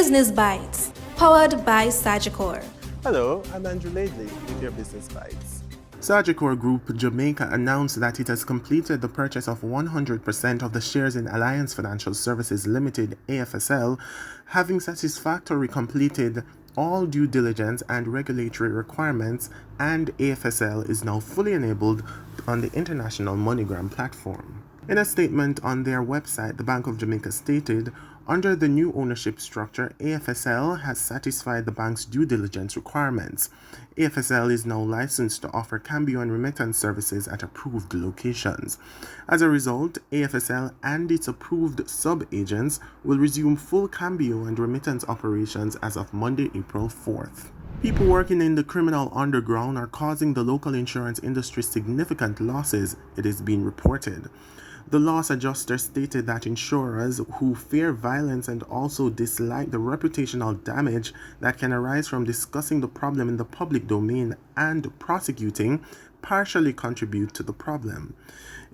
Business Bites, powered by Sagicor. Hello, I'm Andrew Laidley with your Business Bites. Sagicor Group Jamaica announced that it has completed the purchase of 100% of the shares in Alliance Financial Services Limited (AFSL), having satisfactorily completed all due diligence and regulatory requirements, and AFSL is now fully enabled on the International MoneyGram platform. In a statement on their website, the Bank of Jamaica stated, under the new ownership structure, AFSL has satisfied the bank's due diligence requirements. AFSL is now licensed to offer cambio and remittance services at approved locations. As a result, AFSL and its approved sub-agents will resume full cambio and remittance operations as of Monday, April 4th. People working in the criminal underground are causing the local insurance industry significant losses, it is being reported. The loss adjuster stated that insurers who fear violence and also dislike the reputational damage that can arise from discussing the problem in the public domain and prosecuting partially contribute to the problem.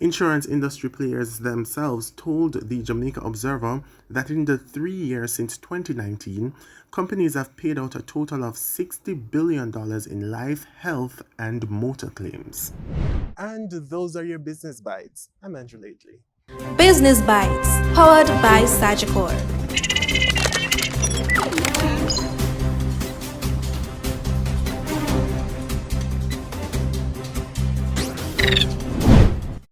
Insurance industry players themselves told the Jamaica Observer that in the 3 years since 2019, companies have paid out a total of $60 billion in life, health, and motor claims. And those are your Business Bites. I'm Andrew Laidley. Business Bites, powered by Sagicor.